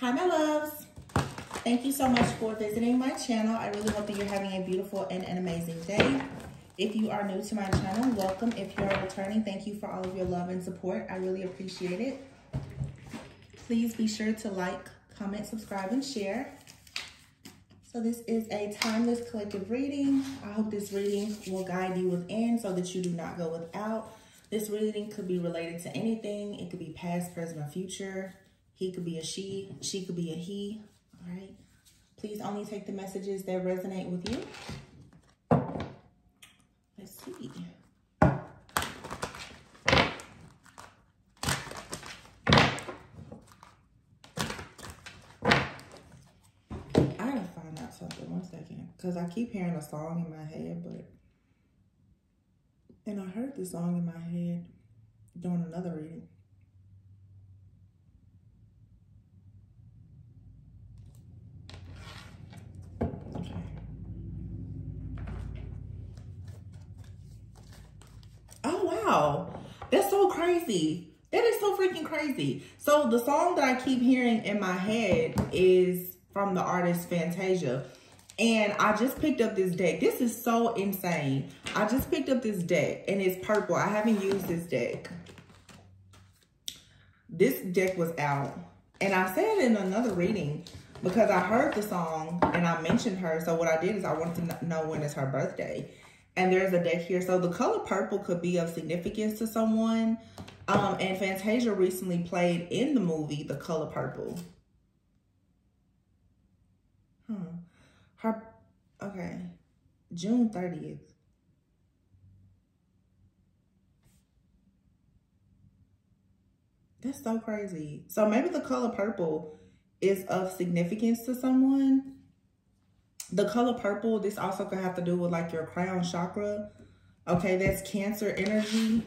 Hi, my loves. Thank you so much for visiting my channel. I really hope that you're having a beautiful and an amazing day. If you are new to my channel, welcome. If you're returning, thank you for all of your love and support. I really appreciate it. Please be sure to like, comment, subscribe, and share. So this is a timeless collective reading. I hope this reading will guide you within so that you do not go without. This reading could be related to anything. It could be past, present, or future. He could be a she could be a he. All right. Please only take the messages that resonate with you. Let's see. I gotta find out something. 1 second. Because I keep hearing a song in my head, and I heard the song in my head during another reading. Oh, wow. That's so crazy. That is so freaking crazy. So the song that I keep hearing in my head is from the artist Fantasia. And I just picked up this deck. This is so insane. I just picked up this deck and it's purple. I haven't used this deck. This deck was out. And I said in another reading, because I heard the song and I mentioned her. So what I did is I wanted to know when is her birthday. And there's a deck here. So the color purple could be of significance to someone. And Fantasia recently played in the movie The Color Purple. Okay. June 30th. That's so crazy. So maybe the color purple is of significance to someone. The color purple, this also could have to do with like your crown chakra. Okay, that's Cancer energy.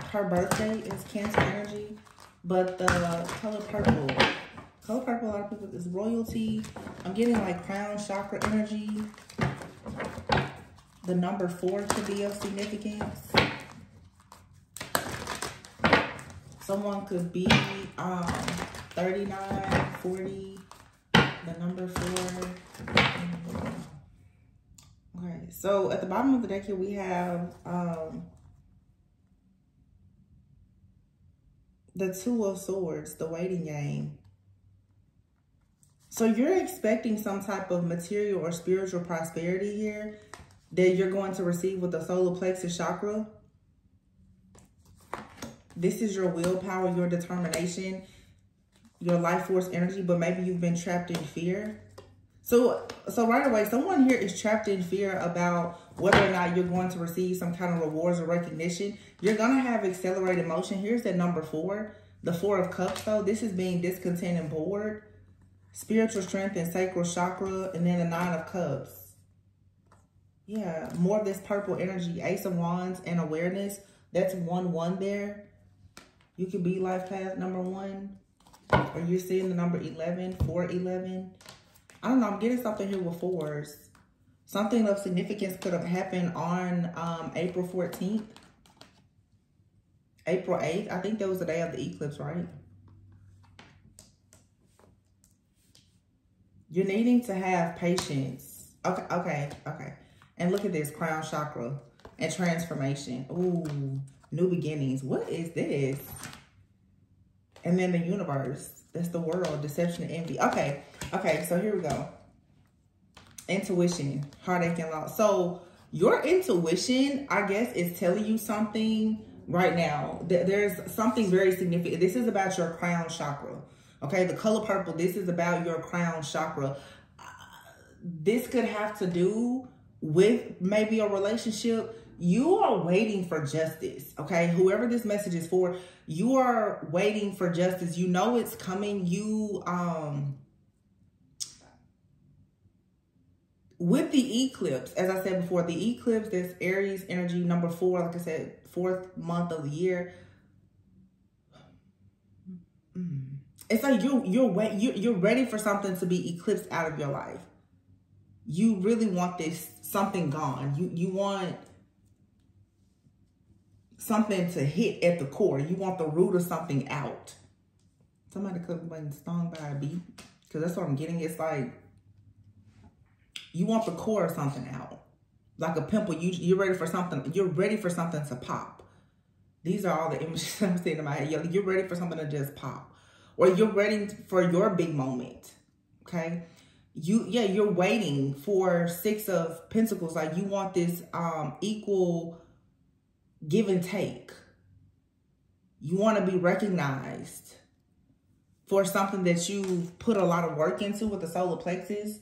Her birthday is Cancer energy. But the color purple, a lot of people is royalty. I'm getting like crown chakra energy. The number 4 could be of significance. Someone could be 39, 40. The number 4. Okay, so at the bottom of the deck here we have the 2 of Swords, the waiting game. So you're expecting some type of material or spiritual prosperity here that you're going to receive with the solar plexus chakra. This is your willpower, your determination, your life force energy, but maybe you've been trapped in fear. So right away, someone here is trapped in fear about whether or not you're going to receive some kind of rewards or recognition. You're going to have accelerated motion. Here's that number 4, the 4 of Cups, though. This is being discontent and bored. Spiritual strength and sacral chakra, and then the 9 of Cups. Yeah, more of this purple energy, Ace of Wands and awareness. That's 1-1 there. You could be life path number 1. Or you're seeing the number 11, 4-11. I don't know, I'm getting something here with 4s. Something of significance could have happened on April 14th. April 8th. I think that was the day of the eclipse, right? You're needing to have patience. Okay. And look at this, crown chakra and transformation. Ooh, new beginnings. What is this? And then the universe. That's the world, deception and envy. Okay, so here we go. Intuition, heartache and loss. So your intuition, I guess, is telling you something right now. There's something very significant. This is about your crown chakra. Okay, the color purple, this is about your crown chakra. This could have to do with maybe a relationship. You are waiting for justice, okay? Whoever this message is for, you are waiting for justice. You know it's coming. You, with the eclipse, as I said before, the eclipse, that's Aries energy, number 4, like I said, 4th month of the year. It's like you're ready for something to be eclipsed out of your life. You really want something gone. You want something to hit at the core. You want the root of something out. Somebody could have been stung by a bee. Because that's what I'm getting. It's like you want the core of something out. Like a pimple. You're ready for something. You're ready for something to pop. These are all the images I'm seeing in my head. You're ready for something to just pop. Or you're ready for your big moment. Okay? You're waiting for 6 of Pentacles. Like you want this equal give and take. You want to be recognized for something that you've put a lot of work into with the solar plexus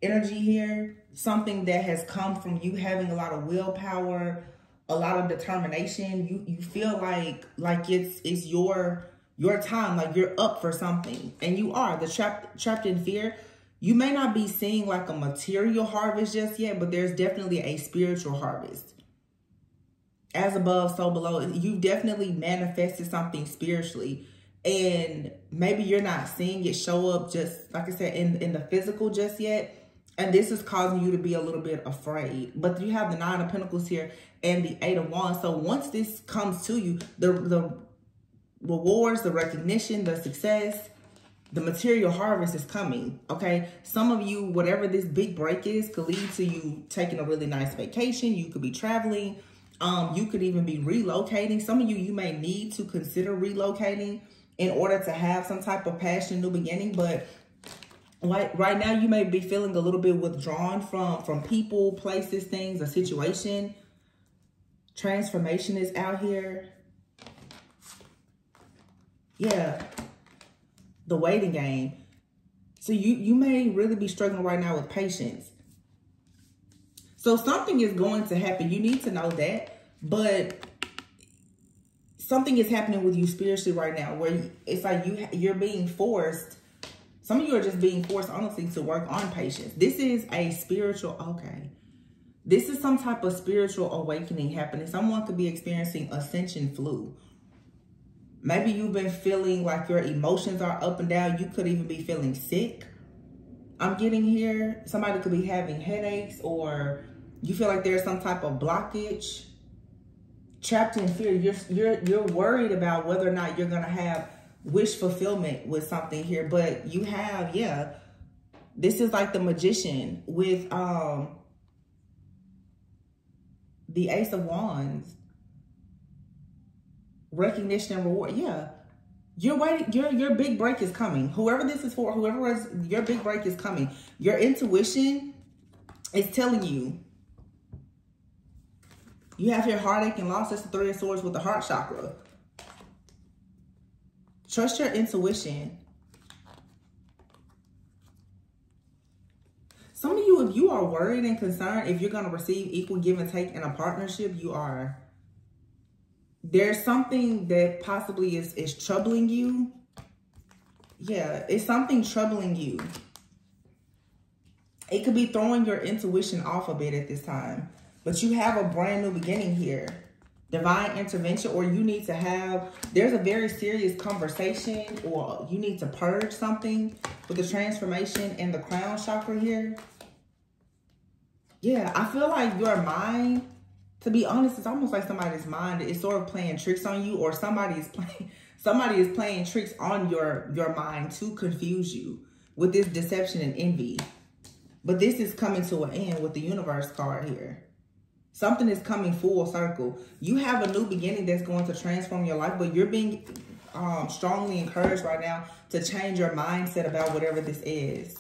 energy here. Something that has come from you having a lot of willpower, a lot of determination. You feel like it's your time, like you're up for something. And you are. The trapped in fear. You may not be seeing like a material harvest just yet, but there's definitely a spiritual harvest. As above, so below. You've definitely manifested something spiritually. And maybe you're not seeing it show up just, like I said, in the physical just yet. And this is causing you to be a little bit afraid. But you have the 9 of Pentacles here and the 8 of Wands. So once this comes to you, the rewards, the recognition, the success, the material harvest is coming, okay? Some of you, whatever this big break is, could lead to you taking a really nice vacation. You could be traveling. You could even be relocating. Some of you may need to consider relocating in order to have some type of passion, new beginning. But right now, you may be feeling a little bit withdrawn from people, places, things, a situation. Transformation is out here. Yeah. The waiting game. So you may really be struggling right now with patience. So something is going to happen. You need to know that. But something is happening with you spiritually right now where it's like you're being forced. Some of you are just being forced, honestly, to work on patience. This is a spiritual, okay. This is some type of spiritual awakening happening. Someone could be experiencing ascension flu. Maybe you've been feeling like your emotions are up and down. You could even be feeling sick. I'm getting here. Somebody could be having headaches, or you feel like there's some type of blockage. Trapped in fear. You're worried about whether or not you're going to have wish fulfillment with something here. But you have, yeah. This is like the Magician with the Ace of Wands. Recognition and reward. Yeah. You're waiting. Your big break is coming. Whoever this is for, whoever is, your big break is coming. Your intuition is telling you. You have your heartache and loss. That's the 3 of Swords with the heart chakra. Trust your intuition. Some of you, if you are worried and concerned, if you're going to receive equal give and take in a partnership, you are. There's something that possibly is troubling you. Yeah, it's something troubling you. It could be throwing your intuition off a bit at this time. But you have a brand new beginning here. Divine intervention, or you need to have, there's a very serious conversation, or you need to purge something with the transformation and the crown chakra here. Yeah, I feel like your mind, to be honest, it's almost like somebody's mind is sort of playing tricks on you, or somebody is playing tricks on your mind to confuse you with this deception and envy. But this is coming to an end with the universe card here. Something is coming full circle. You have a new beginning that's going to transform your life, but you're being strongly encouraged right now to change your mindset about whatever this is.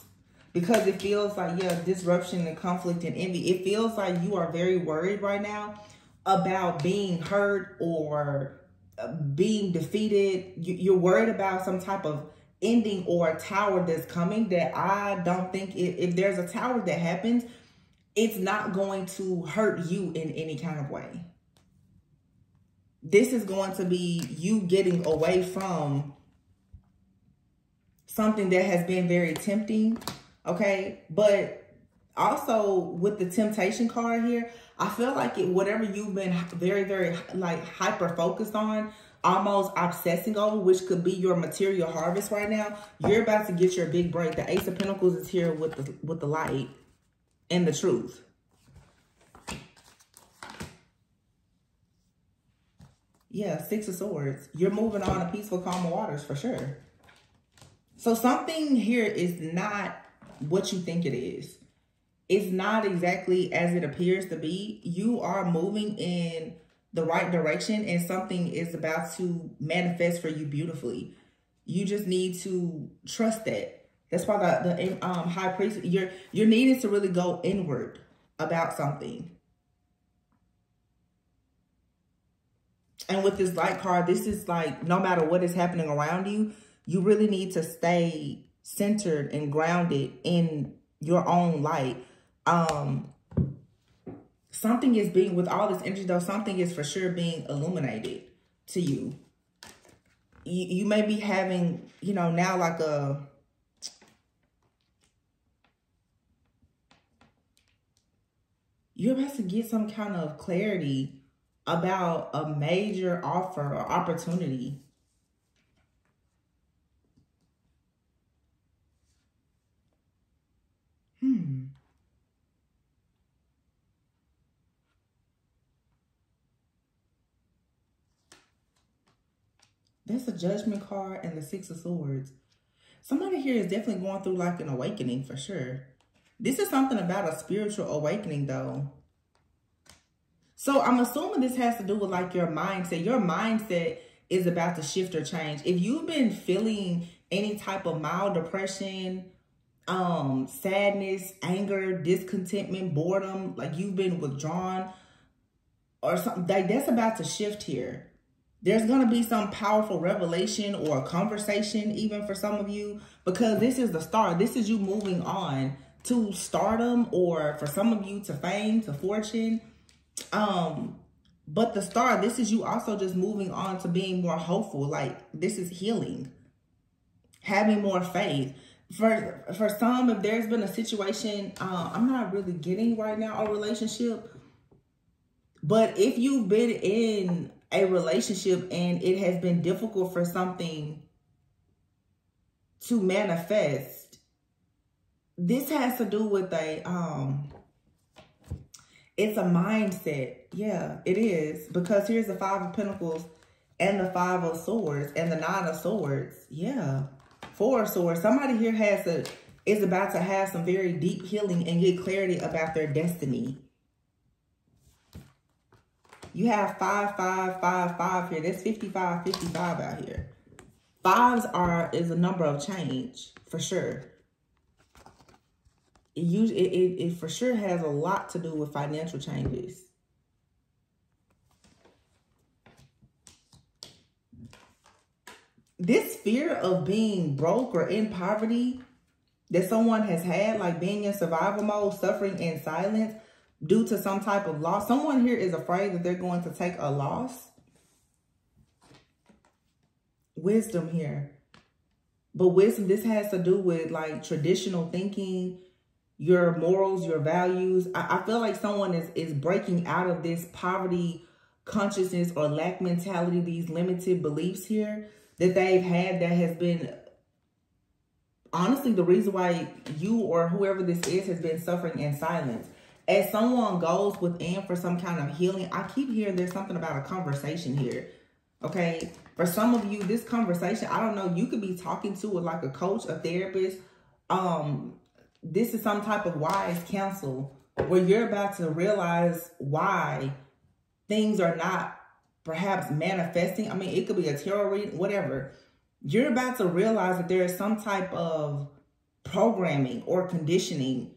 Because it feels like, yeah, disruption and conflict and envy. It feels like you are very worried right now about being hurt or being defeated. You're worried about some type of ending or a tower that's coming that I don't think, if there's a tower that happens, it's not going to hurt you in any kind of way. This is going to be you getting away from something that has been very tempting, okay? But also with the temptation card here, I feel like whatever you've been very, very like hyper-focused on, almost obsessing over, which could be your material harvest right now, you're about to get your big break. The Ace of Pentacles is here with the light and the truth. Yeah, 6 of Swords. You're moving on to peaceful, calm waters for sure. So something here is not what you think it is. It's not exactly as it appears to be. You are moving in the right direction, and something is about to manifest for you beautifully. You just need to trust that. That's why the high priest, you're needing to really go inward about something. And with this light card, this is like, no matter what is happening around you, you really need to stay centered and grounded in your own light. Something is being, with all this energy though, something is for sure being illuminated to you. You may be having, you know, now like you're about to get some kind of clarity about a major offer or opportunity. That's a Judgment card and the Six of Swords. Somebody here is definitely going through like an awakening for sure. This is something about a spiritual awakening though. So I'm assuming this has to do with like your mindset. Your mindset is about to shift or change. If you've been feeling any type of mild depression, sadness, anger, discontentment, boredom, like you've been withdrawn or something, like that's about to shift here. There's going to be some powerful revelation or a conversation even for some of you, because this is the start. This is you moving on to stardom, or for some of you to fame, to fortune. But the star, this is you also just moving on to being more hopeful. Like this is healing, having more faith. For some, if there's been a situation, I'm not really getting right now a relationship, but if you've been in a relationship and it has been difficult for something to manifest, this has to do with it's a mindset. Yeah, it is. Because here's the Five of Pentacles and the Five of Swords and the Nine of Swords. Yeah. Four of Swords. Somebody here is about to have some very deep healing and get clarity about their destiny. You have 5, 5, 5, 5 here. That's 55, 55 out here. Fives is a number of change for sure. It for sure has a lot to do with financial changes. This fear of being broke or in poverty that someone has had, like being in survival mode, suffering in silence due to some type of loss. Someone here is afraid that they're going to take a loss. Wisdom here. But wisdom, this has to do with like traditional thinking, your morals, your values. I feel like someone is breaking out of this poverty consciousness or lack mentality, these limited beliefs here that they've had that has been honestly the reason why you or whoever this is has been suffering in silence. As someone goes within for some kind of healing, I keep hearing there's something about a conversation here. Okay. For some of you, this conversation, I don't know, you could be talking to like a coach, a therapist. This is some type of wise counsel where you're about to realize why things are not perhaps manifesting. I mean, it could be a tarot reading, whatever. You're about to realize that there is some type of programming or conditioning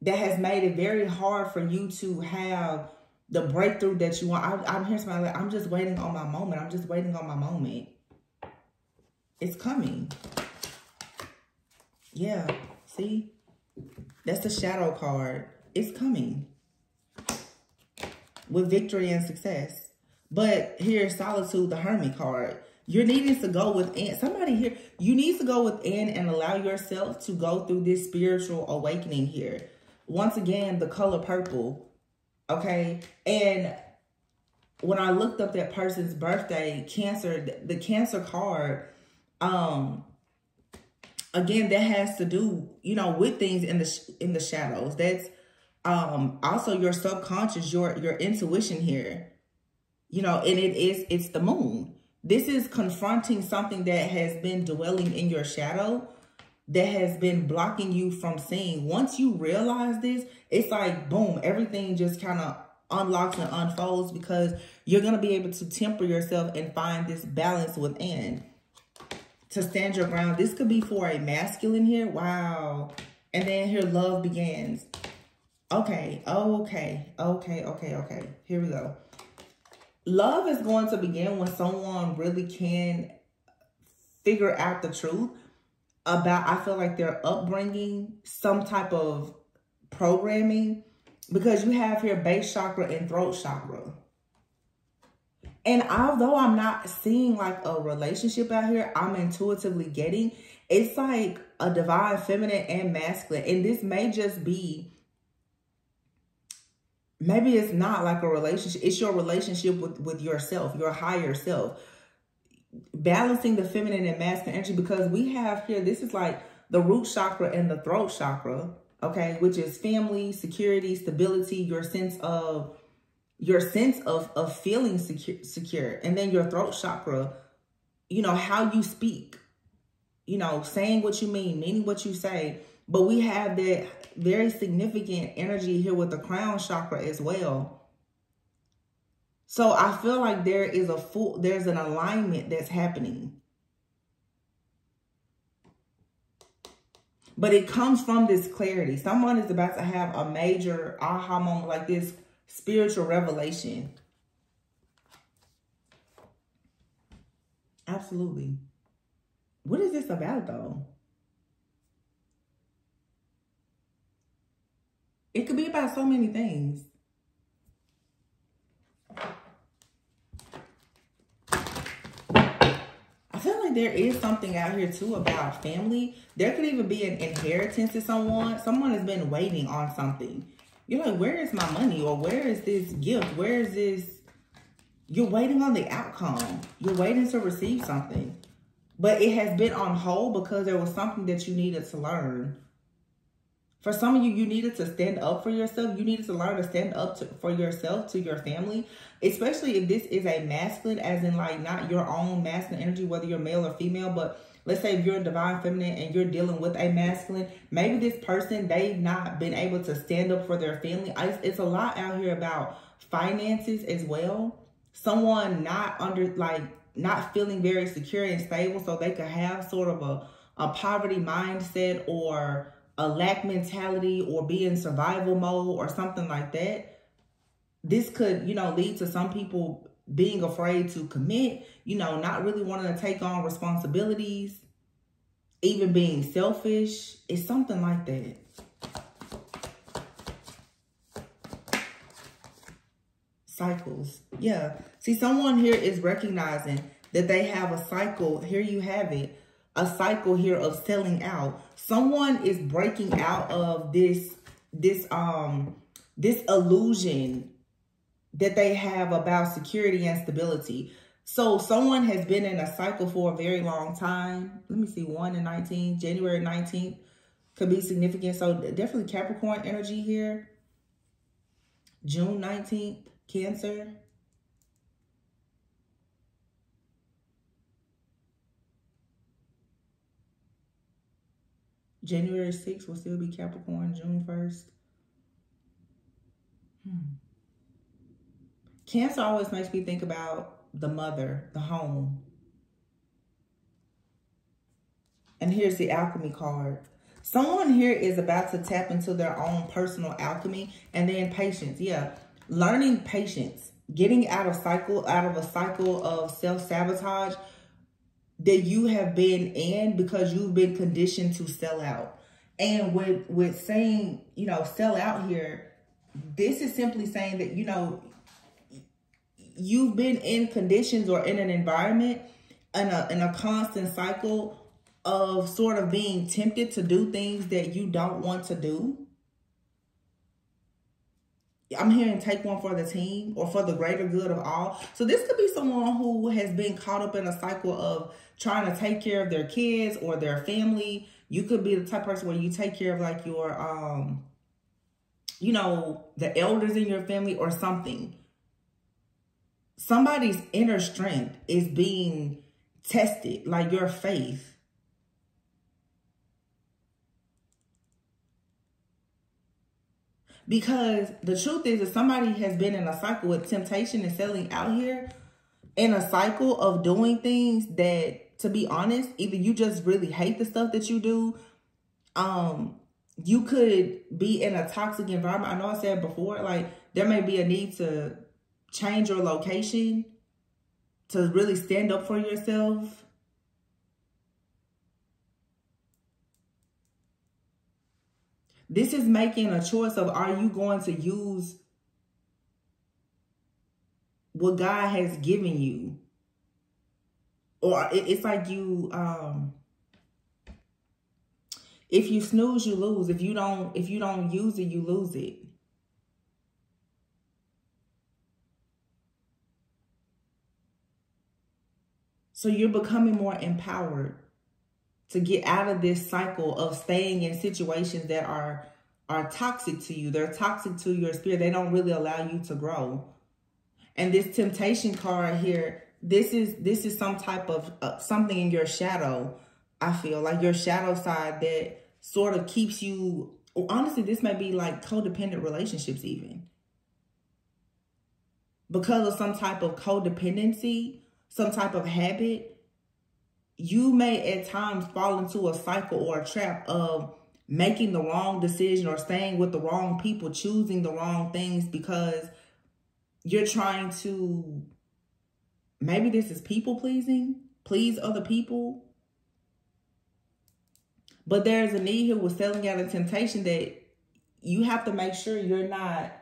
that has made it very hard for you to have the breakthrough that you want. I'm hearing somebody like, I'm just waiting on my moment. I'm just waiting on my moment. It's coming. Yeah, see? That's the shadow card. It's coming. With victory and success. But here's solitude, the Hermit card. You're needing to go within. Somebody here, you need to go within and allow yourself to go through this spiritual awakening here. Once again, the color purple. Okay. And when I looked up that person's birthday, Cancer, the Cancer card, again, that has to do, you know, with things in the shadows. That's also your subconscious, your intuition here. You know, and it's the moon. This is confronting something that has been dwelling in your shadow, that has been blocking you from seeing. Once you realize this, it's like, boom, everything just kind of unlocks and unfolds, because you're going to be able to temper yourself and find this balance within to stand your ground. This could be for a masculine here. Wow. And then here, love begins. Okay. Okay. Here we go. Love is going to begin when someone really can figure out the truth about, I feel like, their upbringing, some type of programming, because you have here base chakra and throat chakra. And although I'm not seeing like a relationship out here, I'm intuitively getting, it's like a divine feminine and masculine. And this may just be, maybe it's not like a relationship. It's your relationship with yourself, your higher self. Balancing the feminine and masculine energy, because we have here, this is like the root chakra and the throat chakra, okay, which is family, security, stability, your sense of feeling secure. And then your throat chakra, you know, how you speak, you know, saying what you meaning what you say. But we have that very significant energy here with the crown chakra as well. So I feel like there's an alignment that's happening. But it comes from this clarity. Someone is about to have a major aha moment, like this spiritual revelation. Absolutely. What is this about, though? It could be about so many things. I feel like there is something out here too about family. There could even be an inheritance to someone. Someone has been waiting on something. You're like, where is my money? Or where is this gift? Where is this? You're waiting on the outcome. You're waiting to receive something. But it has been on hold because there was something that you needed to learn. For some of you, you needed to stand up for yourself. You needed to learn to stand up for yourself, to your family. Especially if this is a masculine, as in like not your own masculine energy, whether you're male or female. But let's say if you're a divine feminine and you're dealing with a masculine, maybe this person, they've not been able to stand up for their family. It's a lot out here about finances as well. Someone not feeling very secure and stable, so they could have sort of a poverty mindset or a lack mentality or be in survival mode or something like that. This could, you know, lead to some people being afraid to commit, you know, not really wanting to take on responsibilities, even being selfish. It's something like that. Cycles. Yeah. See, someone here is recognizing that they have a cycle. Here you have it. A cycle here of selling out. Someone is breaking out of this illusion that they have about security and stability. So someone has been in a cycle for a very long time. Let me see, 1 and 19, January 19th could be significant. So definitely Capricorn energy here. June 19th, Cancer. January 6th will still be Capricorn, June 1st. Cancer always makes me think about the mother, the home. And here's the alchemy card. Someone here is about to tap into their own personal alchemy. And then patience. Yeah. Learning patience. Getting out of a cycle of self-sabotage that you have been in because you've been conditioned to sell out. And with saying, you know, sell out here, this is simply saying that, you know, you've been in conditions or in an environment in a constant cycle of sort of being tempted to do things that you don't want to do. I'm hearing take one for the team or for the greater good of all. So this could be someone who has been caught up in a cycle of trying to take care of their kids or their family. You could be the type of person where you take care of like your, you know, the elders in your family or something. somebody's inner strength is being tested, like your faith. Because the truth is that somebody has been in a cycle with temptation and selling out here, in a cycle of doing things that, to be honest, either you just really hate the stuff that you do. You could be in a toxic environment. I know I said before, like, there may be a need to change your location to really stand up for yourself. This is making a choice of, are you going to use what God has given you? Or it's like you, if you snooze, you lose. If you don't use it, you lose it. So you're becoming more empowered to get out of this cycle of staying in situations that are toxic to you. They're toxic to your spirit. They don't really allow you to grow. And this temptation card here, this is some type of something in your shadow. I feel like your shadow side that sort of keeps you, honestly, this may be like codependent relationships even. Because of some type of codependency, some type of habit, you may at times fall into a cycle or a trap of making the wrong decision or staying with the wrong people, choosing the wrong things because you're trying to, maybe this is people pleasing, please other people. But there's a need here with selling out of temptation that you have to make sure you're not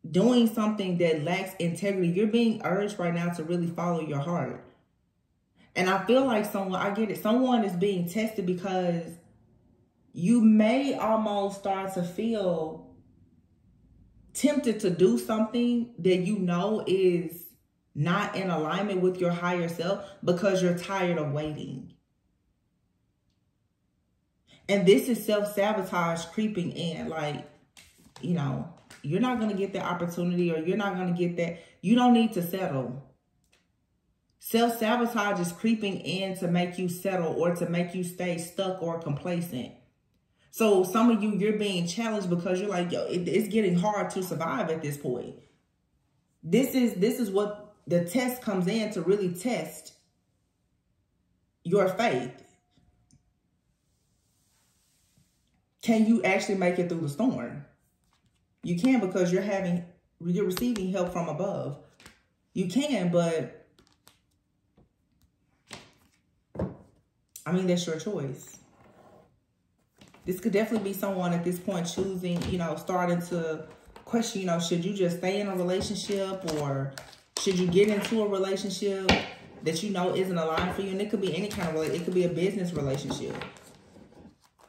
doing something that lacks integrity. You're being urged right now to really follow your heart. And I feel like I get it. Someone is being tested because you may almost start to feel tempted to do something that you know is not in alignment with your higher self because you're tired of waiting. And this is self-sabotage creeping in. Like, you know, you're not going to get the opportunity, or you're not going to get that. You don't need to settle. Self-sabotage is creeping in to make you settle or to make you stay stuck or complacent. So some of you, you're being challenged because you're like, yo, it's getting hard to survive at this point. This is what the test comes in, to really test your faith. Can you actually make it through the storm? You can, because you're receiving help from above. You can, but I mean, that's your choice. This could definitely be someone at this point choosing, you know, starting to question, you know, should you just stay in a relationship, or should you get into a relationship that you know isn't aligned for you? And it could be any kind of relationship. It could be a business relationship.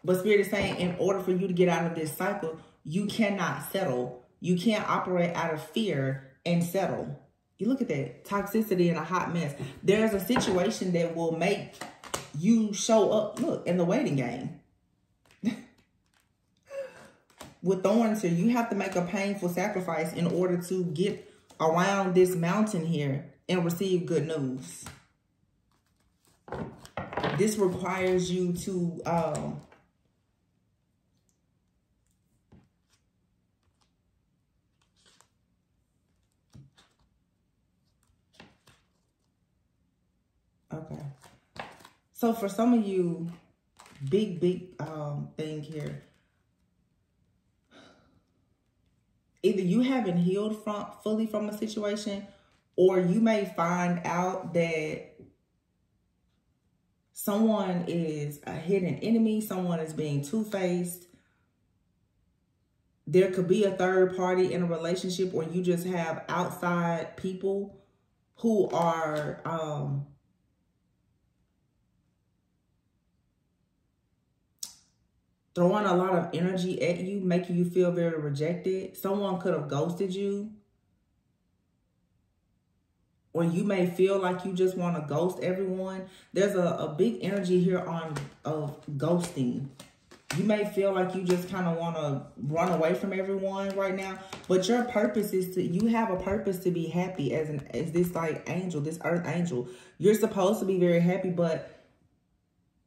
But Spirit is saying, in order for you to get out of this cycle, you cannot settle. You can't operate out of fear and settle. You look at that. Toxicity and a hot mess. There's a situation that will make you show up, look, in the waiting game. With thorns here, you have to make a painful sacrifice in order to get around this mountain here and receive good news. This requires you to okay. So for some of you, big thing here. Either you haven't healed fully from a situation, or you may find out that someone is a hidden enemy. Someone is being two-faced. There could be a third party in a relationship, or you just have outside people who are throwing a lot of energy at you, making you feel very rejected. Someone could have ghosted you. Or you may feel like you just want to ghost everyone. There's a big energy here of ghosting. You may feel like you just kind of want to run away from everyone right now, but your purpose is you have a purpose to be happy as this like angel, this earth angel. You're supposed to be very happy, but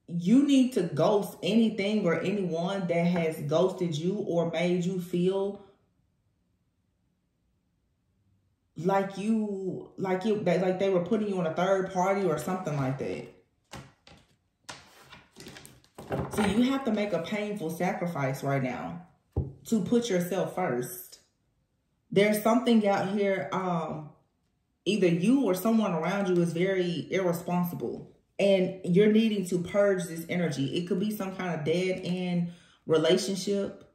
you need to ghost anything or anyone that has ghosted you or made you feel like they were putting you on a third party or something like that. So you have to make a painful sacrifice right now to put yourself first. There's something out here, either you or someone around you is very irresponsible. And you're needing to purge this energy. It could be some kind of dead-end relationship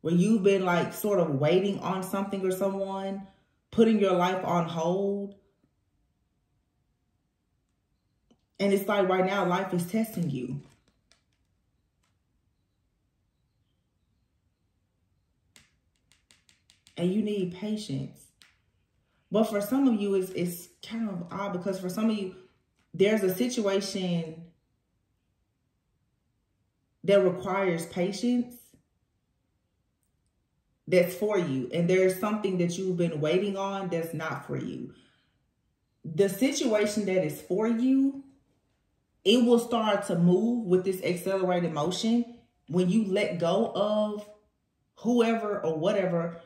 where you've been like sort of waiting on something or someone, putting your life on hold. And it's like right now, life is testing you. And you need patience. But for some of you, it's kind of odd because for some of you, there's a situation that requires patience that's for you. And there's something that you've been waiting on that's not for you. The situation that is for you, it will start to move with this accelerated motion when you let go of whoever or whatever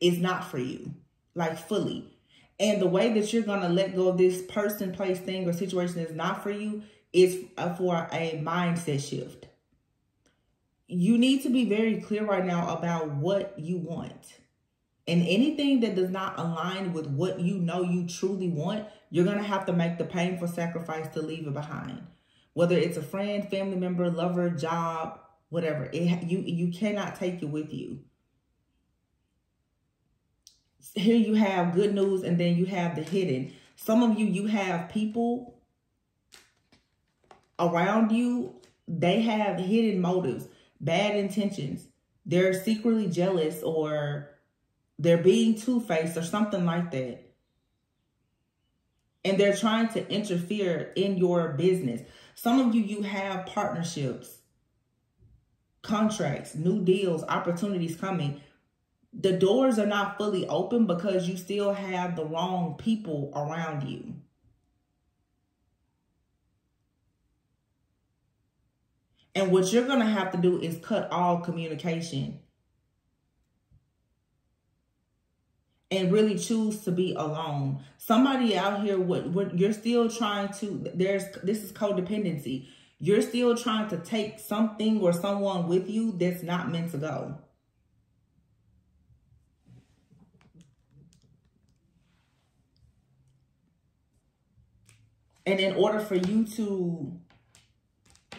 is not for you, like fully. And the way that you're going to let go of this person, place, thing, or situation that's not for you is for a mindset shift. You need to be very clear right now about what you want. And anything that does not align with what you know you truly want, you're going to have to make the painful sacrifice to leave it behind. Whether it's a friend, family member, lover, job, whatever. You cannot take it with you. Here you have good news, and then you have the hidden. Some of you have people around you, they have hidden motives, bad intentions. They're secretly jealous, or they're being two-faced or something like that. And they're trying to interfere in your business. Some of you have partnerships, contracts, new deals, opportunities coming. The doors are not fully open because you still have the wrong people around you. And what you're going to have to do is cut all communication and really choose to be alone. Somebody out here, what you're still trying to, this is codependency. You're still trying to take something or someone with you that's not meant to go. And in order for you to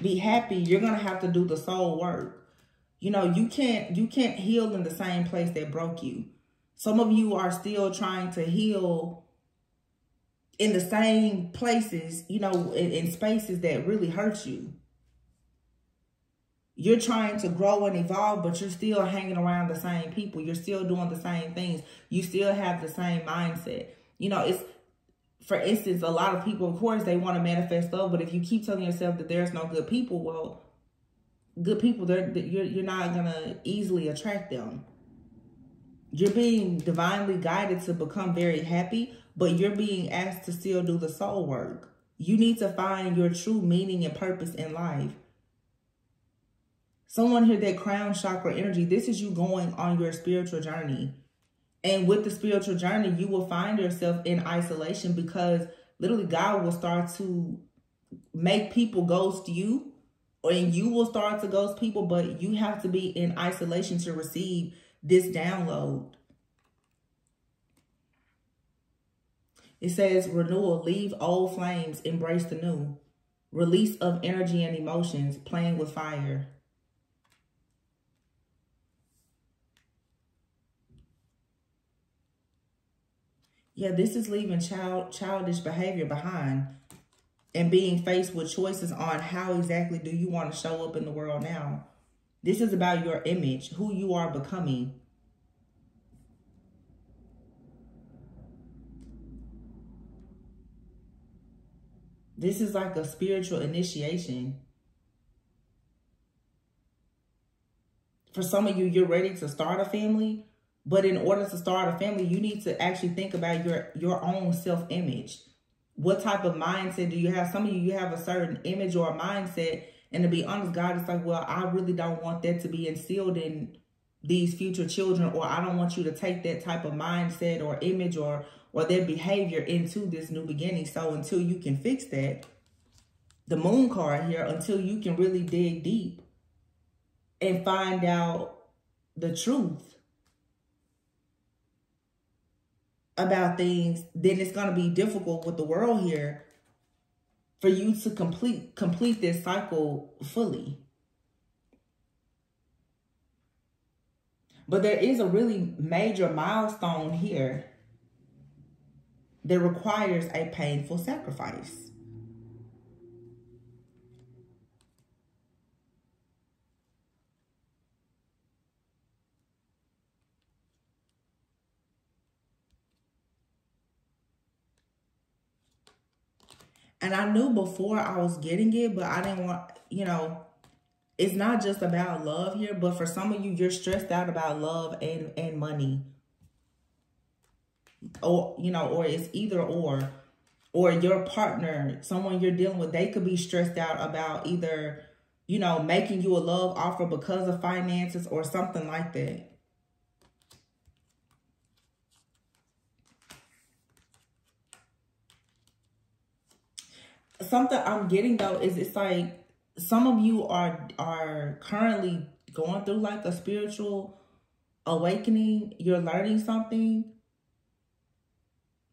be happy, you're going to have to do the soul work. You know, you can't heal in the same place that broke you. Some of you are still trying to heal in the same places, you know, in spaces that really hurt you. You're trying to grow and evolve, but you're still hanging around the same people. You're still doing the same things. You still have the same mindset. You know, it's, for instance, a lot of people, of course, they want to manifest love, but if you keep telling yourself that there's no good people, well, good people, you're not going to easily attract them. You're being divinely guided to become very happy, but you're being asked to still do the soul work. You need to find your true meaning and purpose in life. Someone here, that crown chakra energy, this is you going on your spiritual journey. And with the spiritual journey, you will find yourself in isolation because literally God will start to make people ghost you, and you will start to ghost people, but you have to be in isolation to receive this download. It says renewal, leave old flames, embrace the new. Release of energy and emotions, playing with fire. Yeah, this is leaving childish behavior behind and being faced with choices on how exactly do you want to show up in the world now. This is about your image, who you are becoming. This is like a spiritual initiation. For some of you, you're ready to start a family. But in order to start a family, you need to actually think about your own self-image. What type of mindset do you have? Some of you have a certain image or a mindset. And to be honest, God is like, well, I really don't want that to be instilled in these future children. Or I don't want you to take that type of mindset or image or their behavior into this new beginning. So until you can fix that, the moon card here, until you can really dig deep and find out the truth about things, then it's going to be difficult with the world here for you to complete this cycle fully. But there is a really major milestone here that requires a painful sacrifice. And I knew before I was getting it, but I didn't want, you know, it's not just about love here, but for some of you, you're stressed out about love and money. Or, you know, or it's either or your partner, someone you're dealing with, they could be stressed out about either, you know, making you a love offer because of finances or something like that. Something I'm getting though is it's like some of you are currently going through like a spiritual awakening. You're learning something,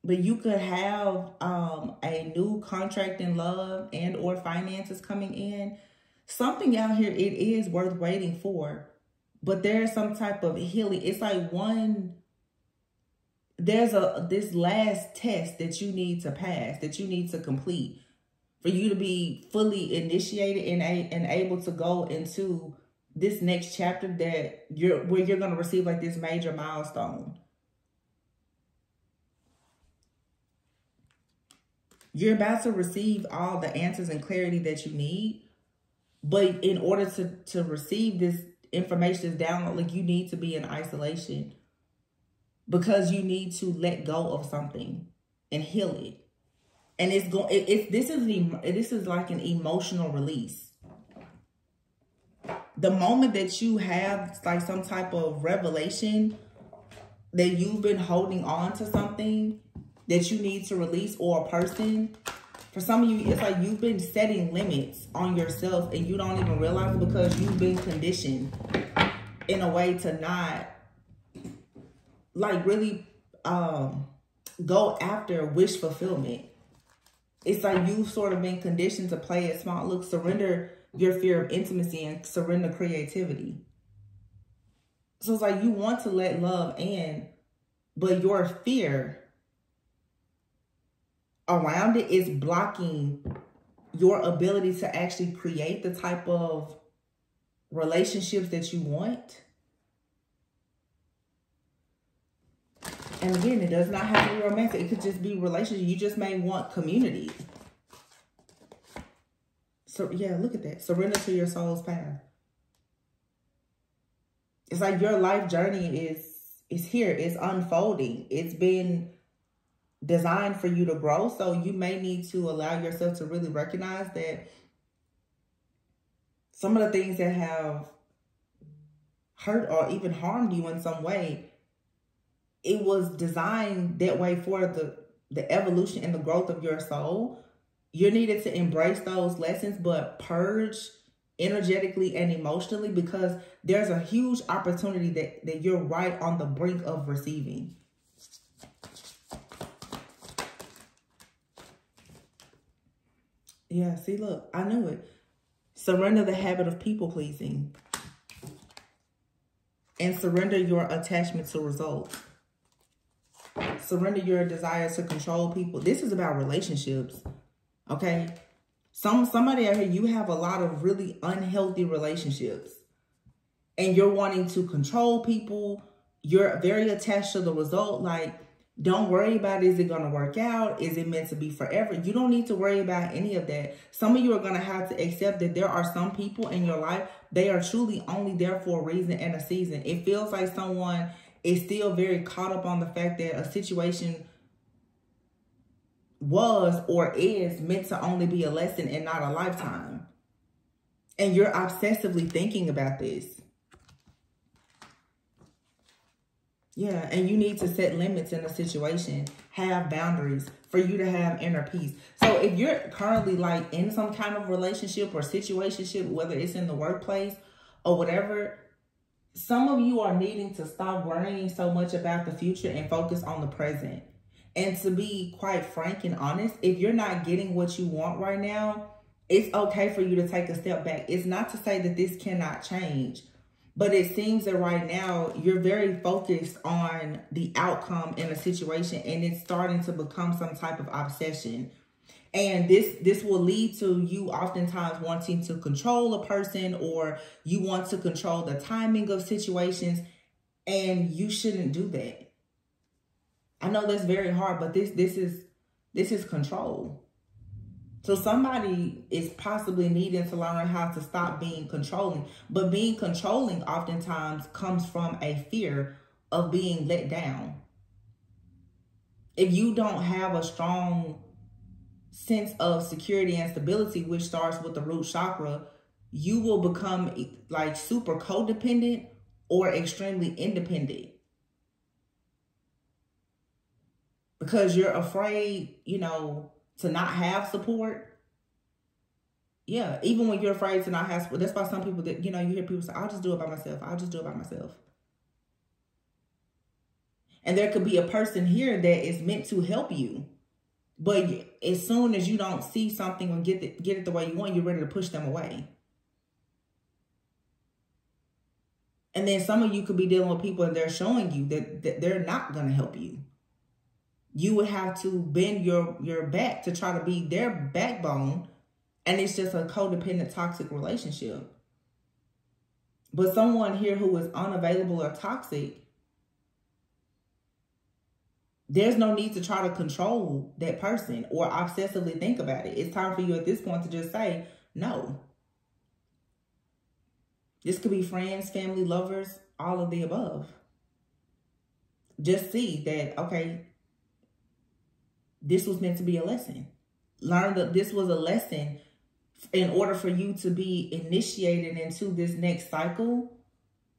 but you could have a new contract in love and or finances coming in. Something out here, it is worth waiting for, but there's some type of healing. It's like there's this last test that you need to pass, that you need to complete, for you to be fully initiated and able to go into this next chapter where you're going to receive like this major milestone. You're about to receive all the answers and clarity that you need. But in order to receive this information, this download, like you need to be in isolation, because you need to let go of something and heal it. And this is like an emotional release. The moment that you have like some type of revelation that you've been holding on to something that you need to release, or a person, for some of you, it's like you've been setting limits on yourself and you don't even realize it, because you've been conditioned in a way to not like really go after wish fulfillment. It's like you've sort of been conditioned to play it small. Look, surrender your fear of intimacy and surrender creativity. So it's like you want to let love in, but your fear around it is blocking your ability to actually create the type of relationships that you want. And again, it does not have to be romantic. It could just be relationship. You just may want community. So yeah, look at that. Surrender to your soul's path. It's like your life journey is here. It's unfolding. It's been designed for you to grow. So you may need to allow yourself to really recognize that some of the things that have hurt or even harmed you in some way, it was designed that way for the evolution and the growth of your soul. You needed to embrace those lessons, but purge energetically and emotionally, because there's a huge opportunity that you're right on the brink of receiving. Yeah, see, look, I knew it. Surrender the habit of people pleasing. And surrender your attachment to results. Surrender your desire to control people. This is about relationships, okay? Somebody out here, you have a lot of really unhealthy relationships. And you're wanting to control people. You're very attached to the result. Like, Don't worry about, is it going to work out? Is it meant to be forever? You don't need to worry about any of that. Some of you are going to have to accept that there are some people in your life, they are truly only there for a reason and a season. It feels like someone is still very caught up on the fact that a situation was or is meant to only be a lesson and not a lifetime. And you're obsessively thinking about this. Yeah, and you need to set limits in a situation, have boundaries for you to have inner peace. So if you're currently like in some kind of relationship or situationship, whether it's in the workplace or whatever, some of you are needing to stop worrying so much about the future and focus on the present. And to be quite frank and honest, if you're not getting what you want right now, it's okay for you to take a step back. It's not to say that this cannot change. But it seems that right now you're very focused on the outcome in a situation, and it's starting to become some type of obsession. And this will lead to you oftentimes wanting to control a person, or you want to control the timing of situations, and you shouldn't do that. I know that's very hard, but this is control. So somebody is possibly needing to learn how to stop being controlling. But being controlling oftentimes comes from a fear of being let down. If you don't have a strong sense of security and stability, which starts with the root chakra, you will become like super codependent or extremely independent. Because you're afraid, you know, to not have support. Yeah, even when you're afraid to not have support. That's why some people that, you know, you hear people say, I'll just do it by myself. I'll just do it by myself. And there could be a person here that is meant to help you. But as soon as you don't see something or get it the way you want, you're ready to push them away. And then some of you could be dealing with people and they're showing you that they're not going to help you. You would have to bend your back to try to be their backbone. And it's just a codependent, toxic relationship. But someone here who is unavailable or toxic, there's no need to try to control that person or obsessively think about it. It's time for you at this point to just say no. This could be friends, family, lovers, all of the above. Just see that, okay, this was meant to be a lesson. Learn that this was a lesson in order for you to be initiated into this next cycle.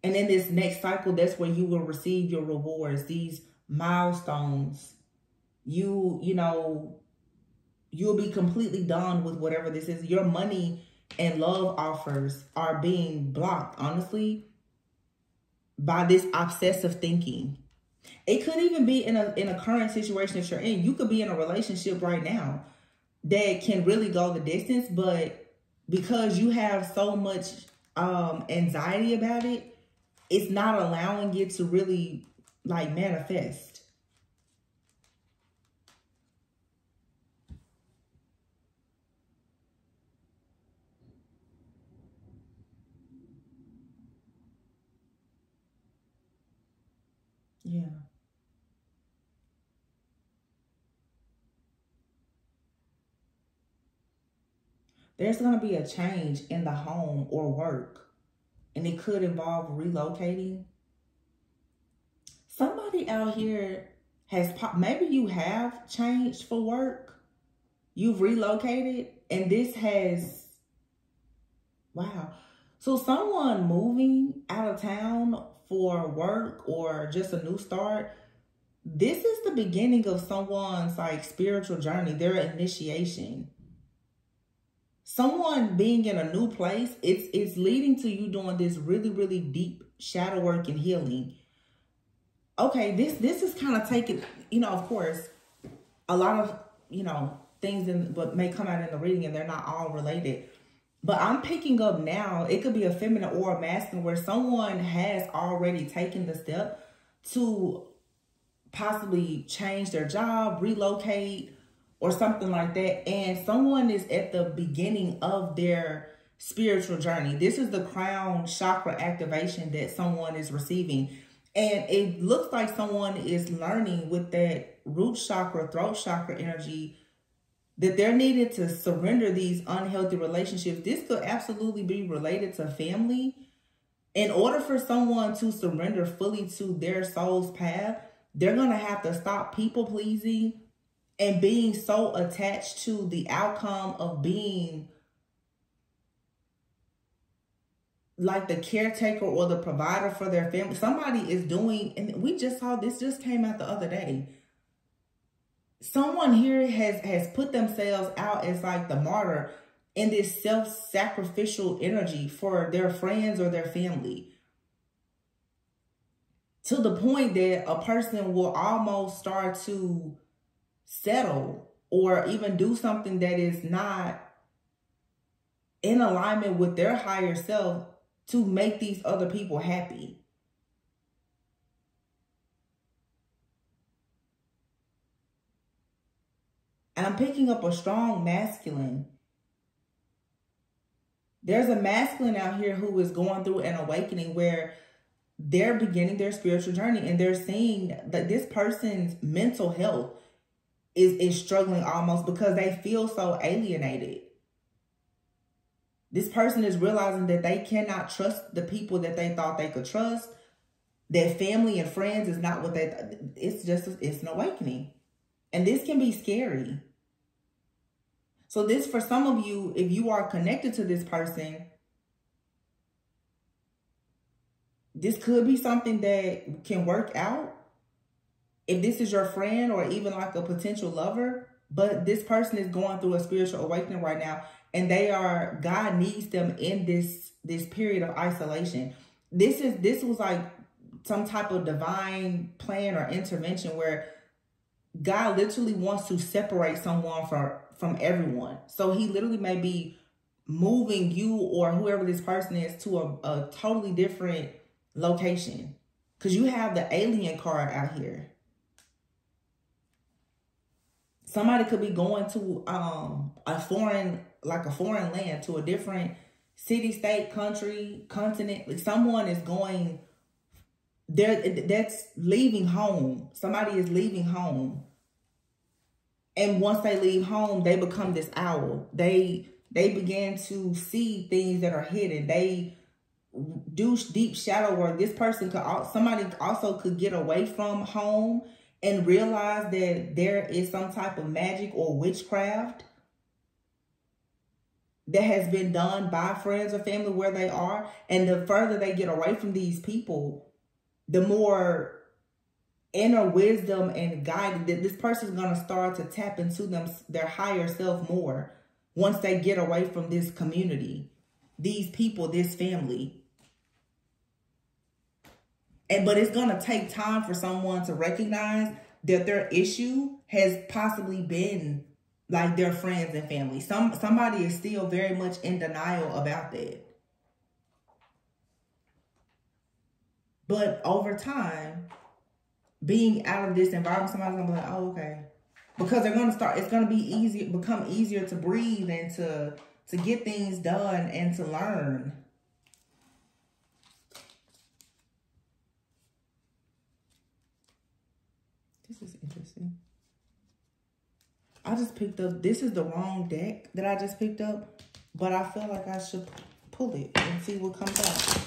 And in this next cycle, that's where you will receive your rewards, these milestones. You know, you'll be completely done with whatever this is. Your money and love offers are being blocked, honestly, by this obsessive thinking. It could even be in a current situation that you're in. You could be in a relationship right now that can really go the distance, but because you have so much anxiety about it, it's not allowing it to really like manifest. Yeah. There's going to be a change in the home or work, and it could involve relocating. Somebody out here has, maybe you have changed for work. You've relocated, and this has, wow. So someone moving out of town for work or just a new start, this is the beginning of someone's like spiritual journey, their initiation. Someone being in a new place, it's leading to you doing this really, really deep shadow work and healing. Okay, this is kind of taking, you know, of course, a lot of, you know, things but may come out in the reading and they're not all related. But I'm picking up now, it could be a feminine or a masculine, where someone has already taken the step to possibly change their job, relocate, or something like that. And someone is at the beginning of their spiritual journey. This is the crown chakra activation that someone is receiving. And it looks like someone is learning with that root chakra, throat chakra energy, that they're needed to surrender these unhealthy relationships. This could absolutely be related to family. In order for someone to surrender fully to their soul's path, they're going to have to stop people pleasing and being so attached to the outcome of being like the caretaker or the provider for their family. Somebody is doing, and we just saw this, just came out the other day. Someone here has put themselves out as like the martyr in this self-sacrificial energy for their friends or their family. To the point that a person will almost start to settle or even do something that is not in alignment with their higher self to make these other people happy. And I'm picking up a strong masculine. There's a masculine out here who is going through an awakening where they're beginning their spiritual journey, and they're seeing that this person's mental health is struggling almost because they feel so alienated. This person is realizing that they cannot trust the people that they thought they could trust. That family and friends is not what they thought. It's an awakening. And this can be scary. So this, for some of you, if you are connected to this person, this could be something that can work out. If this is your friend or even like a potential lover, but this person is going through a spiritual awakening right now, and God needs them in this period of isolation. This was like some type of divine plan or intervention where God literally wants to separate someone from everyone. So he literally may be moving you or whoever this person is to a totally different location. Because you have the alien card out here. Somebody could be going to a foreign land, to a different city, state, country, continent. Like someone is going there, that's leaving home. Somebody is leaving home. And once they leave home, they become this owl. They begin to see things that are hidden. They do deep shadow work. This person somebody also could get away from home and realize that there is some type of magic or witchcraft that has been done by friends or family where they are. And the further they get away from these people, the more inner wisdom and guidance that this person is going to start to tap into their higher self more once they get away from this community, these people, this family. But it's going to take time for someone to recognize that their issue has possibly been like their friends and family. Somebody is still very much in denial about that. But over time, being out of this environment, somebody's going to be like, oh, okay. Because they're going to start, it's going to become easier to breathe and to get things done and to learn. This is interesting. I just picked up, this is the wrong deck that I just picked up, but I feel like I should pull it and see what comes out.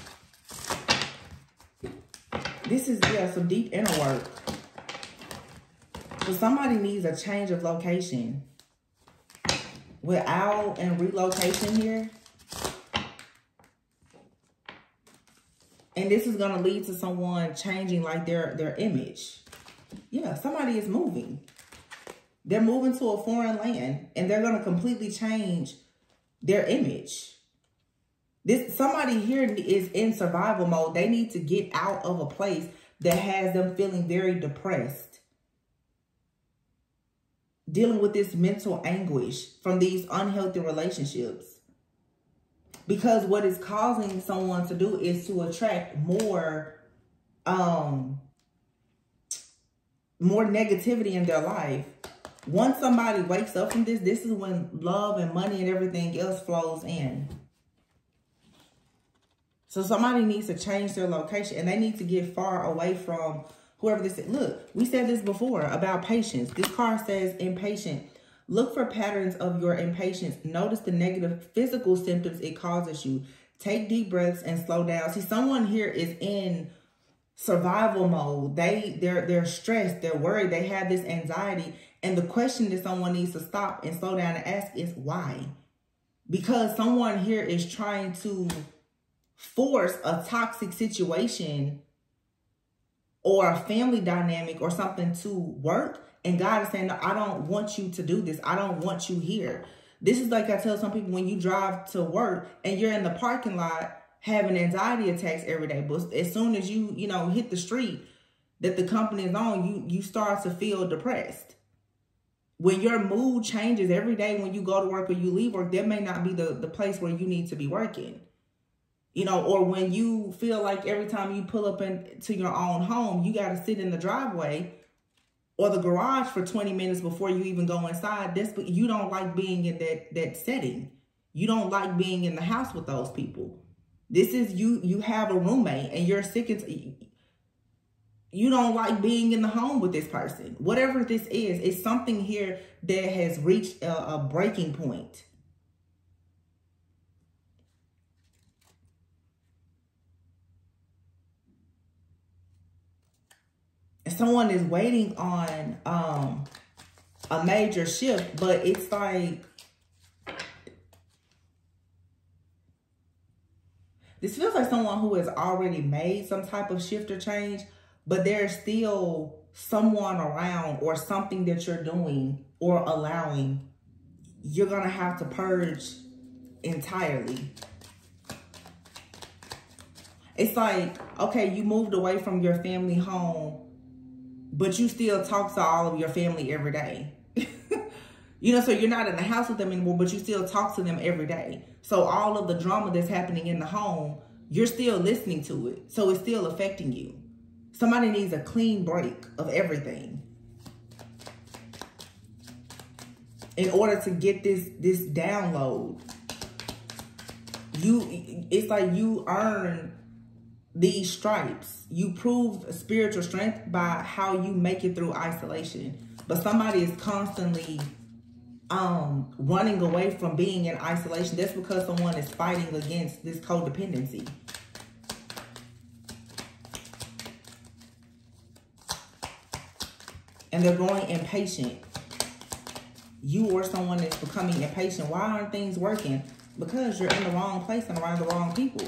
This is, yeah, some deep inner work. So somebody needs a change of location. With owl and relocation here. And this is going to lead to someone changing like their image. Yeah, somebody is moving. They're moving to a foreign land and they're going to completely change their image. Somebody here is in survival mode. They need to get out of a place that has them feeling very depressed. Dealing with this mental anguish from these unhealthy relationships. Because what it's causing someone to do is to attract more negativity in their life. Once somebody wakes up from this is when love and money and everything else flows in. So somebody needs to change their location, and they need to get far away from whoever this is. Look, we said this before about patience. This card says impatient. Look for patterns of your impatience. Notice the negative physical symptoms it causes you. Take deep breaths and slow down. See, someone here is in survival mode. They're stressed. They're worried. They have this anxiety. And the question that someone needs to stop and slow down and ask is why? Because someone here is trying to force a toxic situation or a family dynamic or something to work. And God is saying, no, I don't want you to do this. I don't want you here. This is like I tell some people, when you drive to work and you're in the parking lot having anxiety attacks every day. But as soon as you hit the street that the company is on, you start to feel depressed. When your mood changes every day when you go to work or you leave work, that may not be the place where you need to be working. Or when you feel like every time you pull up into your own home, you got to sit in the driveway or the garage for 20 minutes before you even go inside. You don't like being in that setting. You don't like being in the house with those people. This is you have a roommate and you're sick and you don't like being in the home with this person. Whatever this is, it's something here that has reached a breaking point. Someone is waiting on a major shift, but it's like this feels like someone who has already made some type of shift or change, but there's still someone around or something that you're doing or allowing. You're going to have to purge entirely. It's like, okay, you moved away from your family home, but you still talk to all of your family every day. So you're not in the house with them anymore, but you still talk to them every day. So all of the drama that's happening in the home, you're still listening to it. So it's still affecting you. Somebody needs a clean break of everything in order to get this download. It's like you earn these stripes. You prove spiritual strength by how you make it through isolation. But somebody is constantly running away from being in isolation. That's because someone is fighting against this codependency. And they're growing impatient. You or someone is becoming impatient. Why aren't things working? Because you're in the wrong place and around the wrong people.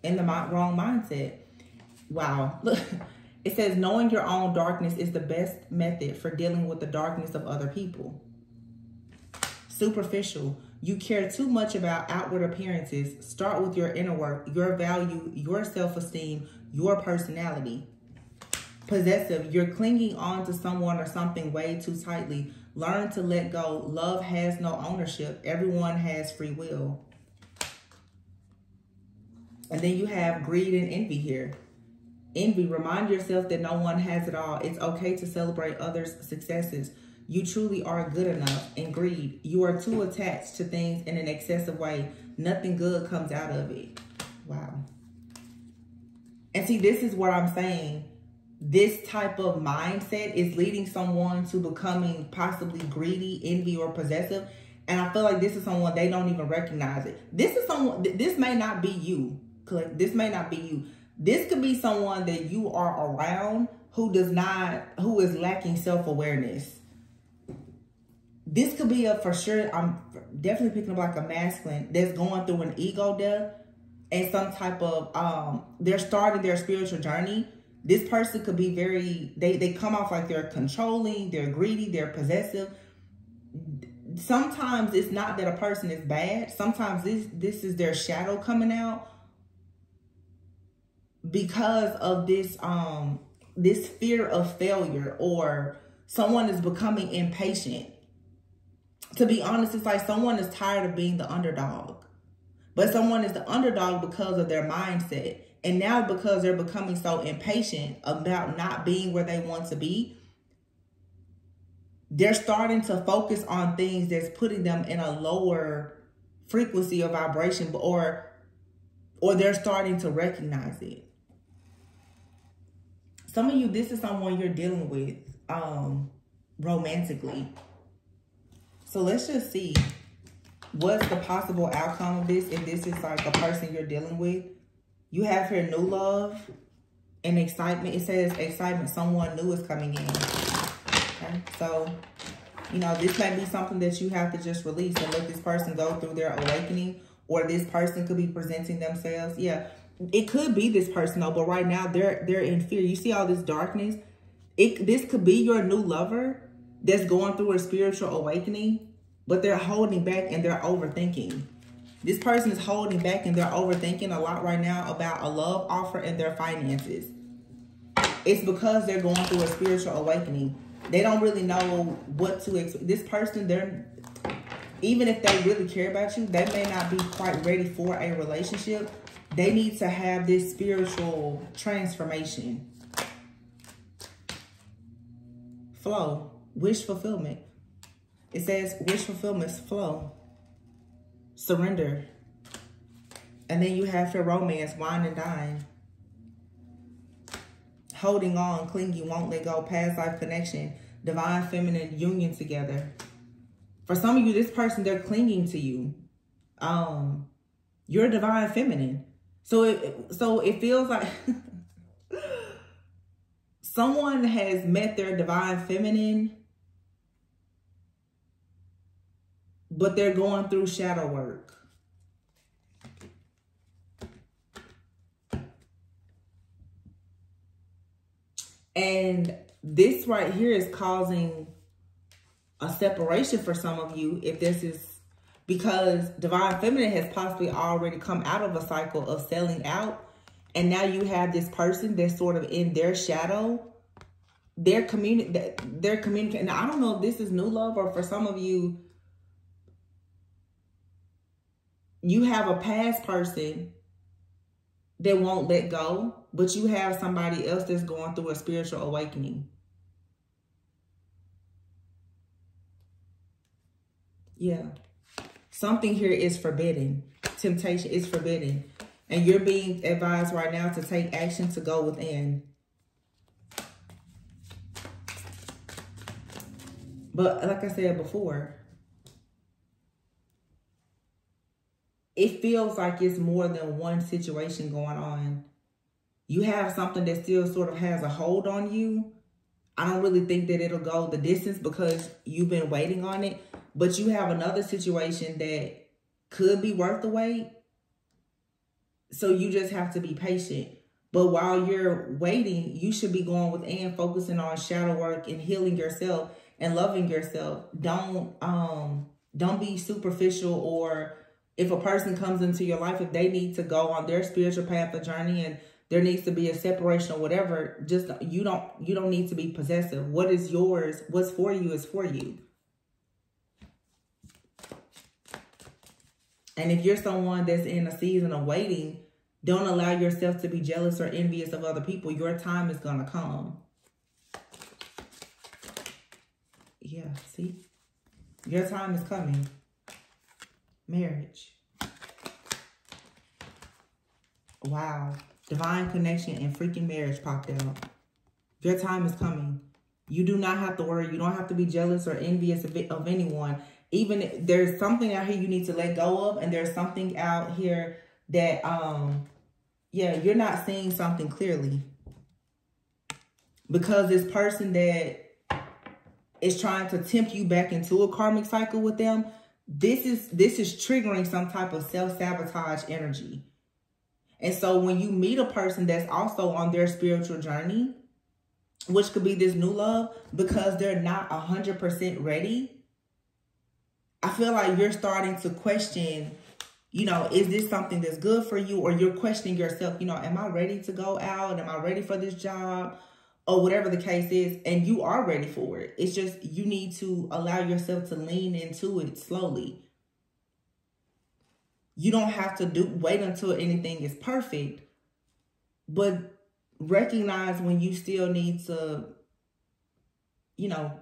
In the wrong mindset. Wow. Look, it says knowing your own darkness is the best method for dealing with the darkness of other people. Superficial. You care too much about outward appearances. Start with your inner work, your value, your self-esteem, your personality. Possessive. You're clinging on to someone or something way too tightly. Learn to let go. Love has no ownership. Everyone has free will. And then you have greed and envy here. Envy. Remind yourself that no one has it all. It's okay to celebrate others' successes. You truly are good enough. And greed. You are too attached to things in an excessive way. Nothing good comes out of it. Wow. And see, this is what I'm saying. This type of mindset is leading someone to becoming possibly greedy, envy, or possessive. And I feel like this is someone, they don't even recognize it. This is someone, this may not be you. This may not be you. This could be someone that you are around who is lacking self-awareness. This could be for sure, I'm definitely picking up like a masculine that's going through an ego death and some type of, they're starting their spiritual journey. This person could be they come off like they're controlling, they're greedy, they're possessive. Sometimes it's not that a person is bad. Sometimes this is their shadow coming out because of this this fear of failure, or someone is becoming impatient. To be honest, it's like someone is tired of being the underdog. But someone is the underdog because of their mindset. And now because they're becoming so impatient about not being where they want to be, they're starting to focus on things that's putting them in a lower frequency of vibration, or or they're starting to recognize it. Some of you, this is someone you're dealing with romantically. So let's just see what's the possible outcome of this. If this is like a person you're dealing with, you have here new love and excitement. It says excitement, someone new is coming in. Okay, so you know, this may be something that you have to just release and let this person go through their awakening, or this person could be presenting themselves. Yeah, it could be this person though, but right now they're in fear. You see all this darkness. This could be your new lover that's going through a spiritual awakening, but they're holding back and they're overthinking. This person is holding back and they're overthinking a lot right now about a love offer and their finances. It's because they're going through a spiritual awakening. They don't really know what to expect. This person, even if they really care about you, they may not be quite ready for a relationship. They need to have this spiritual transformation. Flow. Wish fulfillment. It says wish fulfillment, flow. Surrender. And then you have your romance, wine and dine. Holding on, clinging, won't let go, past life connection, divine feminine union together. For some of you, this person, they're clinging to you. You're divine feminine. So it feels like someone has met their divine feminine, but they're going through shadow work. And this right here is causing a separation for some of you. If this is because divine feminine has possibly already come out of a cycle of selling out. And now you have this person that's sort of in their shadow. They're communicating. Now, I don't know if this is new love, or for some of you, you have a past person that won't let go, but you have somebody else that's going through a spiritual awakening. Yeah. Something here is forbidden. Temptation is forbidden. And you're being advised right now to take action to go within. But like I said before, it feels like it's more than one situation going on. You have something that still sort of has a hold on you. I don't really think that it'll go the distance because you've been waiting on it. But you have another situation that could be worth the wait. So you just have to be patient. But while you're waiting, you should be going within, focusing on shadow work and healing yourself and loving yourself. Don't be superficial, or if a person comes into your life, if they need to go on their spiritual path or journey and there needs to be a separation or whatever, just you don't need to be possessive. What is yours, what's for you is for you. And if you're someone that's in a season of waiting, don't allow yourself to be jealous or envious of other people. Your time is going to come. Yeah, see? Your time is coming. Marriage. Wow. Divine connection and freaking marriage popped out. Your time is coming. You do not have to worry. You don't have to be jealous or envious of anyone. Even if there's something out here you need to let go of, and there's something out here that, yeah, you're not seeing something clearly. Because this person that is trying to tempt you back into a karmic cycle with them, this is triggering some type of self-sabotage energy. And so when you meet a person that's also on their spiritual journey, which could be this new love, because they're not 100% ready, I feel like you're starting to question, you know, is this something that's good for you? Or you're questioning yourself, you know, am I ready to go out? Am I ready for this job? Or whatever the case is, and you are ready for it. It's just you need to allow yourself to lean into it slowly. You don't have to wait until anything is perfect, but recognize when you still need to, you know,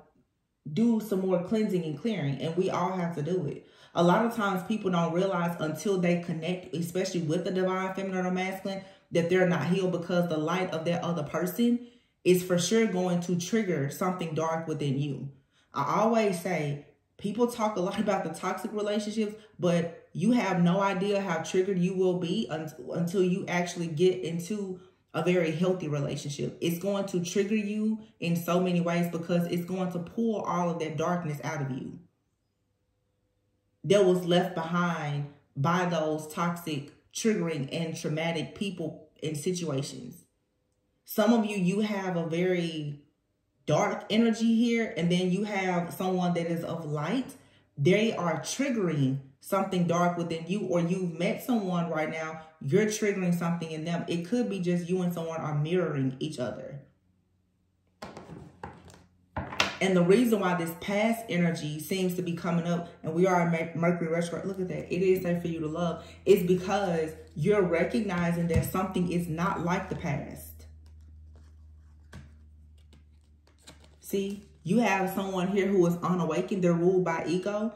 do some more cleansing and clearing, and we all have to do it. A lot of times people don't realize until they connect, especially with the divine feminine or masculine, that they're not healed, because the light of that other person is for sure going to trigger something dark within you. I always say, people talk a lot about the toxic relationships, but you have no idea how triggered you will be until you actually get into a very healthy relationship. It's going to trigger you in so many ways because it's going to pull all of that darkness out of you that was left behind by those toxic, triggering, and traumatic people and situations. Some of you, you have a very dark energy here, and then you have someone that is of light. They are triggering something dark within you, or you've met someone right now, you're triggering something in them. It could be just you and someone are mirroring each other. And the reason why this past energy seems to be coming up, and we are in Mercury retrograde, look at that, it is safe for you to love, is because you're recognizing that something is not like the past. See, you have someone here who is unawakened, they're ruled by ego.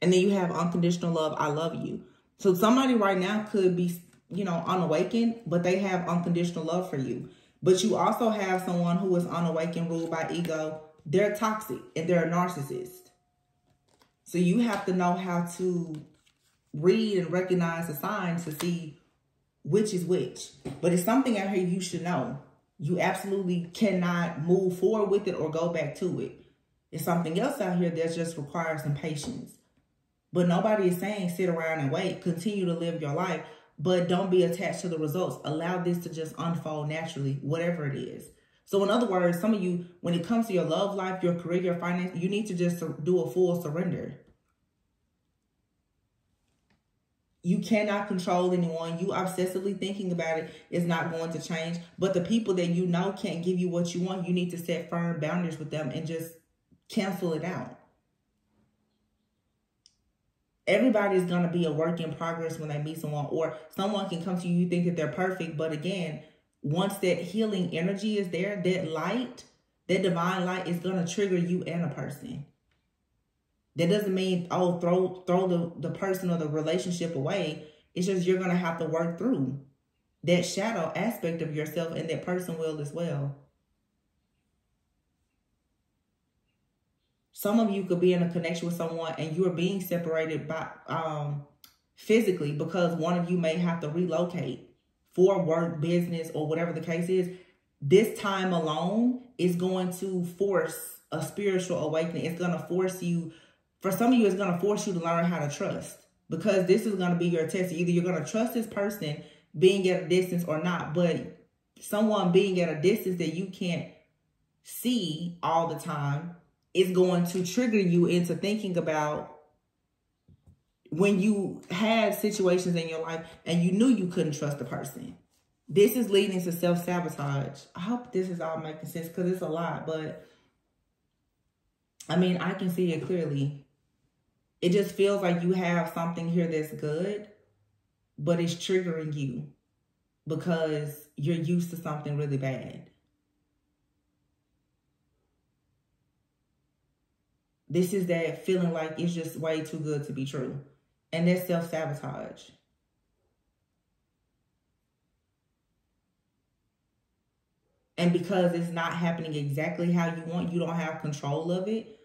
And then you have unconditional love, I love you. So somebody right now could be, you know, unawakened, but they have unconditional love for you. But you also have someone who is unawakened, ruled by ego. They're toxic and they're a narcissist. So you have to know how to read and recognize the signs to see which is which. But it's something out here you should know. You absolutely cannot move forward with it or go back to it. It's something else out here that just requires some patience. But nobody is saying sit around and wait. Continue to live your life, but don't be attached to the results. Allow this to just unfold naturally, whatever it is. So in other words, some of you, when it comes to your love life, your career, your finance, you need to just do a full surrender. You cannot control anyone. You obsessively thinking about it is not going to change. But the people that you know can't give you what you want, you need to set firm boundaries with them and just cancel it out. Everybody's going to be a work in progress when they meet someone, or someone can come to you, you think that they're perfect. But again, once that healing energy is there, that light, that divine light is going to trigger you and a person. That doesn't mean, oh, throw the person or the relationship away. It's just you're going to have to work through that shadow aspect of yourself, and that person will as well. Some of you could be in a connection with someone and you are being separated by physically because one of you may have to relocate for work, business, or whatever the case is. This time alone is going to force a spiritual awakening. It's going to force you, for some of you, it's going to force you to learn how to trust, because this is going to be your test. Either you're going to trust this person being at a distance or not, but someone being at a distance that you can't see all the time is going to trigger you into thinking about when you had situations in your life and you knew you couldn't trust the person. This is leading to self-sabotage. I hope this is all making sense, because it's a lot, but I mean, I can see it clearly. It just feels like you have something here that's good, but it's triggering you because you're used to something really bad. This is that feeling like it's just way too good to be true. And that's self-sabotage. And because it's not happening exactly how you want, you don't have control of it.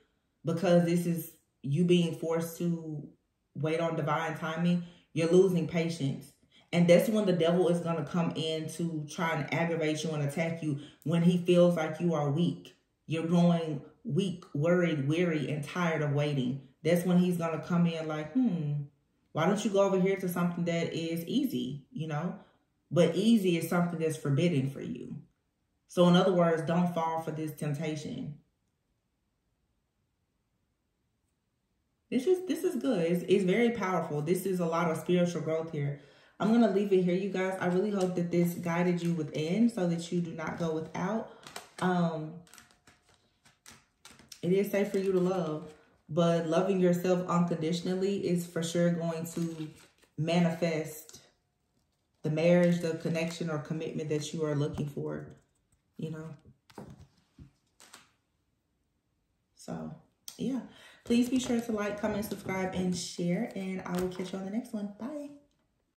Because this is you being forced to wait on divine timing, you're losing patience. And that's when the devil is going to come in to try and aggravate you and attack you, when he feels like you are weak. You're growing weak, worried, weary, and tired of waiting. That's when he's going to come in like, why don't you go over here to something that is easy, you know? But easy is something that's forbidden for you. So in other words, don't fall for this temptation. This is good. It's very powerful. This is a lot of spiritual growth here. I'm going to leave it here, you guys. I really hope that this guided you within so that you do not go without. It is safe for you to love, but loving yourself unconditionally is for sure going to manifest the marriage, the connection or commitment that you are looking for, you know. yeah, please be sure to like, comment, subscribe, and share. And I will catch you on the next one. Bye.